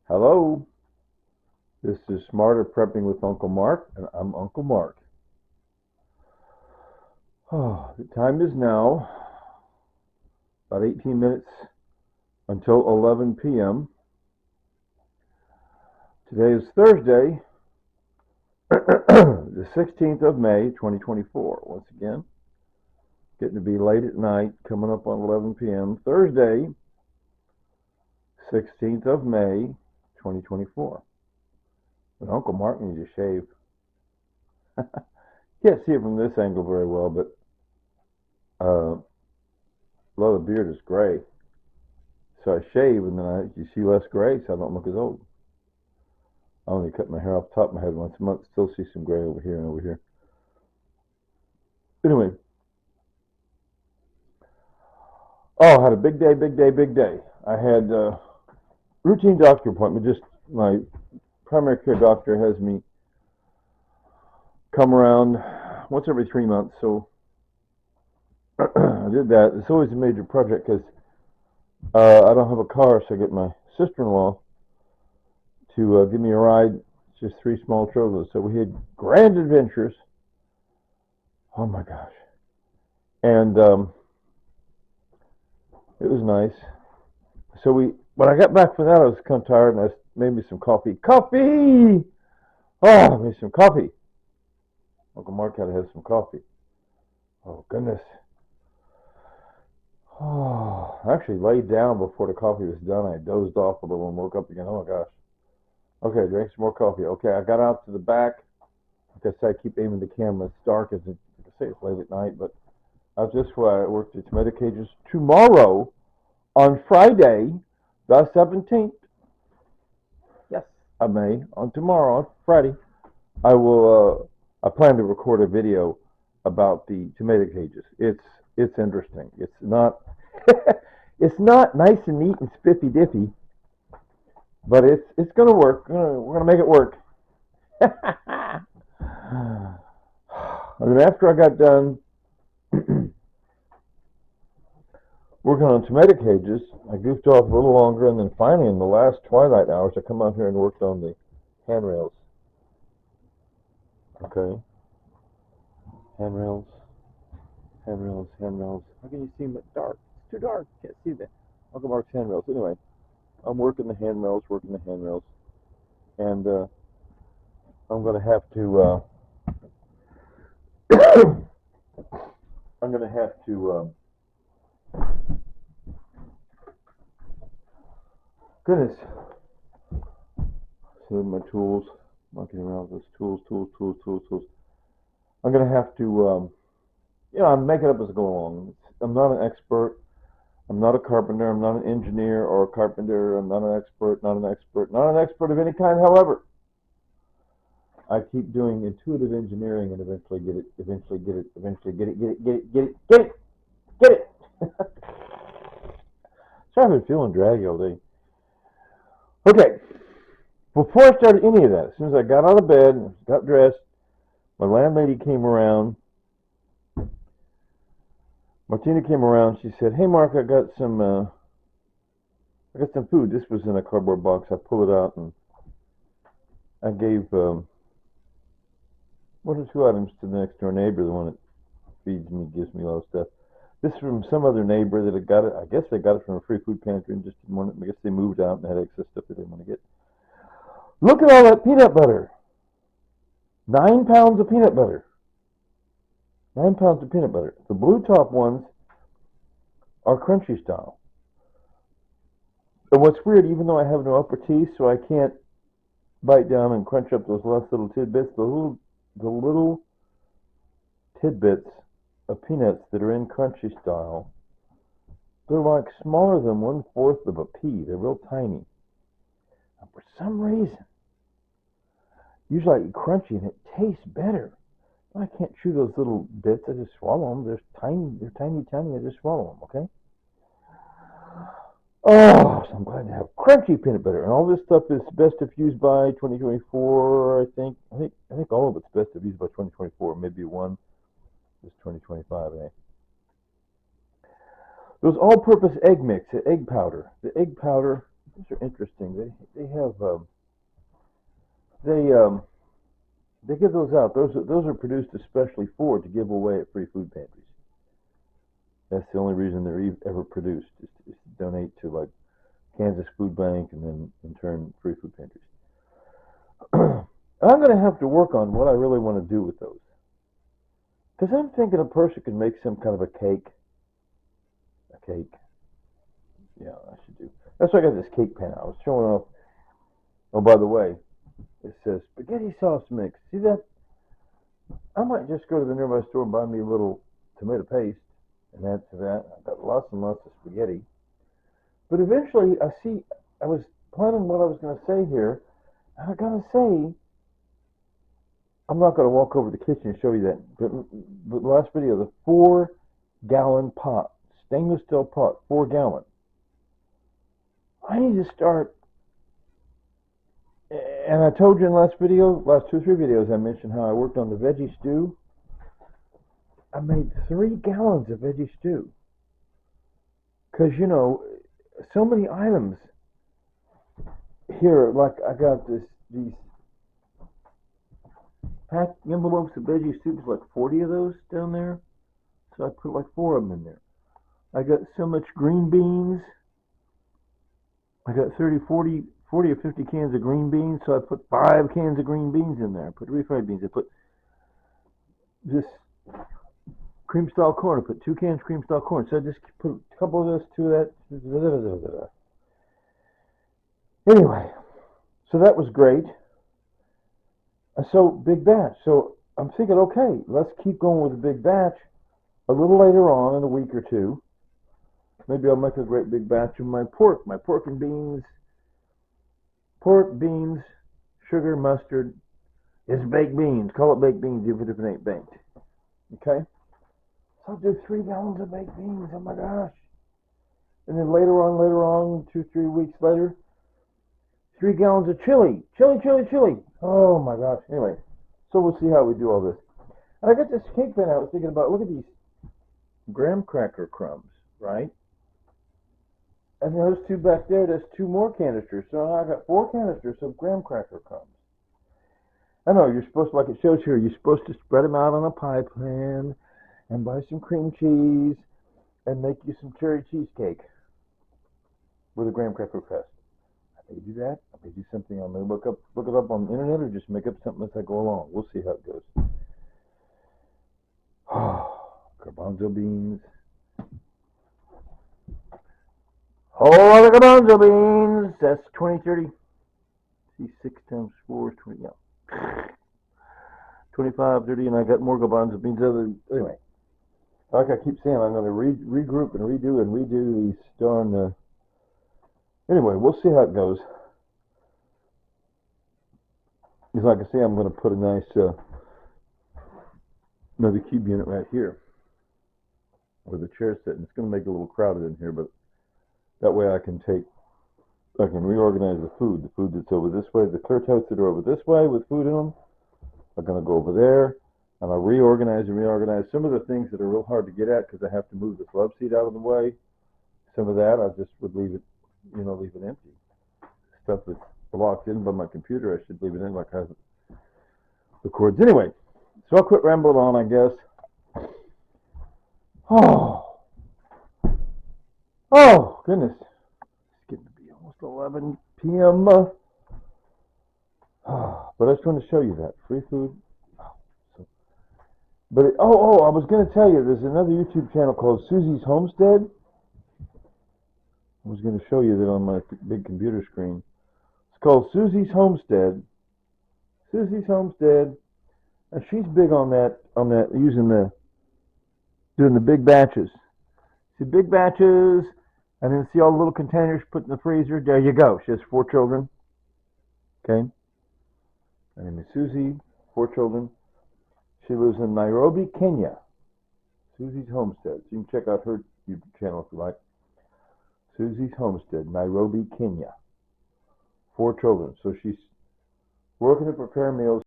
Hello, this is Smarter Prepping with Uncle Mark, and I'm Uncle Mark. Oh, the time is now about 18 minutes until 11 p.m. Today is Thursday, the 16th of May, 2024. Once again, getting to be late at night, coming up on 11 p.m. Thursday, 16th of May, 2024. And Uncle Mark needs to shave. Can't see it from this angle very well, but a lot of the beard is gray. So I shave, and then you see less gray, so I don't look as old. I only cut my hair off the top of my head once a month. Still see some gray over here and over here. Anyway. Oh, I had a big day, big day, big day. I had a routine doctor appointment. Just my primary care doctor has me come around once every 3 months. So I did that. It's always a major project because I don't have a car, so I get my sister-in-law to give me a ride. It's just 3 small children. So we had grand adventures. Oh my gosh. And it was nice. So when I got back from that, I was kind of tired, and I made me some coffee. Coffee! Oh, I made some coffee. Uncle Mark had to have some coffee. Oh, goodness. Oh, I actually laid down before the coffee was done. I dozed off a little and woke up again. Oh, my gosh. Okay, drank some more coffee. Okay, I got out to the back. Like I said, I keep aiming the camera. It's dark, as like I say, it's late at night, but that's just where I worked at Tomato Cages. Tomorrow, on Friday, the 17th, yes, of May, on tomorrow, on Friday, I plan to record a video about the Tomato Cages. It's interesting. It's not it's not nice and neat and spiffy diffy, but it's gonna work. We're gonna make it work. And then after I got done working on Tomato Cages, I goofed off a little longer, and then finally in the last twilight hours, I come out here and worked on the handrails. Okay, handrails, handrails, handrails. How can you see them? It's dark. It's too dark. Can't see that. Uncle Mark's handrails. Anyway, I'm working the handrails, and I'm gonna have to. I'm gonna have to. Goodness. So my tools. Monkeying around with those tools. I'm gonna have to. I'm making it up as I go along. I'm not an expert. I'm not a carpenter. I'm not an engineer or a carpenter. I'm not an expert. Not an expert of any kind. However, I keep doing intuitive engineering and eventually get it. Eventually get it. So I've been feeling draggy all day. Okay. Before I started any of that, as soon as I got out of bed and got dressed, my landlady came around. Martina came around. She said, "Hey, Mark, I got some food." This was in a cardboard box. I pulled it out and I gave one or two items to the next door neighbor, the one that feeds me, gives me a lot of stuff. This is from some other neighbor that had got it. I guess they got it from a free food pantry and just didn't want it. I guess they moved out and had excess stuff they didn't want to get. Look at all that peanut butter. 9 pounds of peanut butter. 9 pounds of peanut butter. The blue top ones are crunchy style. And what's weird, even though I have no upper teeth, so I can't bite down and crunch up those last little tidbits, the little tidbits of peanuts that are in crunchy style, they're like smaller than 1/4 of a pea. They're real tiny. And for some reason, usually I eat crunchy and it tastes better. I can't chew those little bits. I just swallow them. They're tiny. I just swallow them. Okay. Oh, so I'm glad to have crunchy peanut butter. And all this stuff is best if used by 2024. I think all of it's best if used by 2024. Maybe one is 2025. Those all-purpose egg mix, the egg powder. The egg powder these are interesting. They have they give those out. Those are produced especially to give away at free food pantries. That's the only reason they're ever produced is to donate to like Kansas Food Bank and then in turn free food pantries. I'm going to have to work on what I really want to do with those. Because I'm thinking a person could make some kind of a cake. A cake. Yeah, I should do. That's why I got this cake pan. I was showing off. Oh, by the way, it says spaghetti sauce mix. See that? I might just go to the nearby store and buy me a little tomato paste and add to that. I've got lots and lots of spaghetti. But eventually, I was planning what I was going to say here. And I got to say, I'm not going to walk over to the kitchen and show you that. But the last video, the 4-gallon pot, stainless steel pot, 4 gallon. I need to start. And I told you in the last 2 or 3 videos, I mentioned how I worked on the veggie stew. I made 3 gallons of veggie stew. Because, you know, so many items here, like I got these packed envelopes of veggie soups, like 40 of those down there. So I put like 4 of them in there. I got so much green beans. I got 40 or 50 cans of green beans, so I put 5 cans of green beans in there. I put refried beans. I put this cream style corn. I put 2 cans of cream style corn. So I just put a couple of this, 2 of that. Anyway, so that was great. So big batch. So I'm thinking, okay, let's keep going with the big batch. A little later on in a week or 2, maybe I'll make a great big batch of my pork and beans. Pork, beans, sugar, mustard. It's baked beans. Call it baked beans even if it ain't baked. Okay? So I'll do 3 gallons of baked beans. Oh my gosh. And then later on, 2, 3 weeks later, 3 gallons of chili. Chili. Oh my gosh. Anyway, so we'll see how we do all this. And I got this cake pan I was thinking about. Look at these graham cracker crumbs, right? And those 2 back there, that's 2 more canisters. So I got 4 canisters of graham cracker crumbs. I know, you're supposed to, like it shows here, you're supposed to spread them out on a pie pan and buy some cream cheese and make you some cherry cheesecake with a graham cracker crust. I may do that. I may do something. I may look it up on the internet or just make up something as I go along. We'll see how it goes. Garbanzo beans. Whole lot of garbanzo beans. That's 20, 30. See, 6 times 4 is 20. Yeah. 25, 30, and I got more garbanzo beans. Anyway, like I keep saying, I'm going to regroup and redo these darn. Anyway, we'll see how it goes. Because like I say, I'm going to put a nice another cube unit right here where the chair's sitting. It's going to make it a little crowded in here, but that way I can reorganize the food. The food that's over this way, the clear totes that are over this way with food in them are going to go over there. And I'll reorganize. Some of the things that are real hard to get at because I have to move this love seat out of the way. Some of that I just would leave it empty. Stuff that's locked in by my computer, I should leave it in like I have the cords. Anyway, so I'll quit rambling on, I guess. Oh, goodness. It's getting to be almost 11 p.m. But I just wanted to show you that. Free food. I was going to tell you, there's another YouTube channel called Susie's Homestead. I was going to show you that on my big computer screen. It's called Susie's Homestead. Susie's Homestead. And she's big on that, doing the big batches. See, big batches, and then see all the little containers put in the freezer. There you go. She has 4 children. Okay. Her name is Susie, 4 children. She lives in Nairobi, Kenya. Susie's Homestead. So you can check out her YouTube channel if you like. Susie's Homestead, Nairobi, Kenya. 4 children. So she's working to prepare meals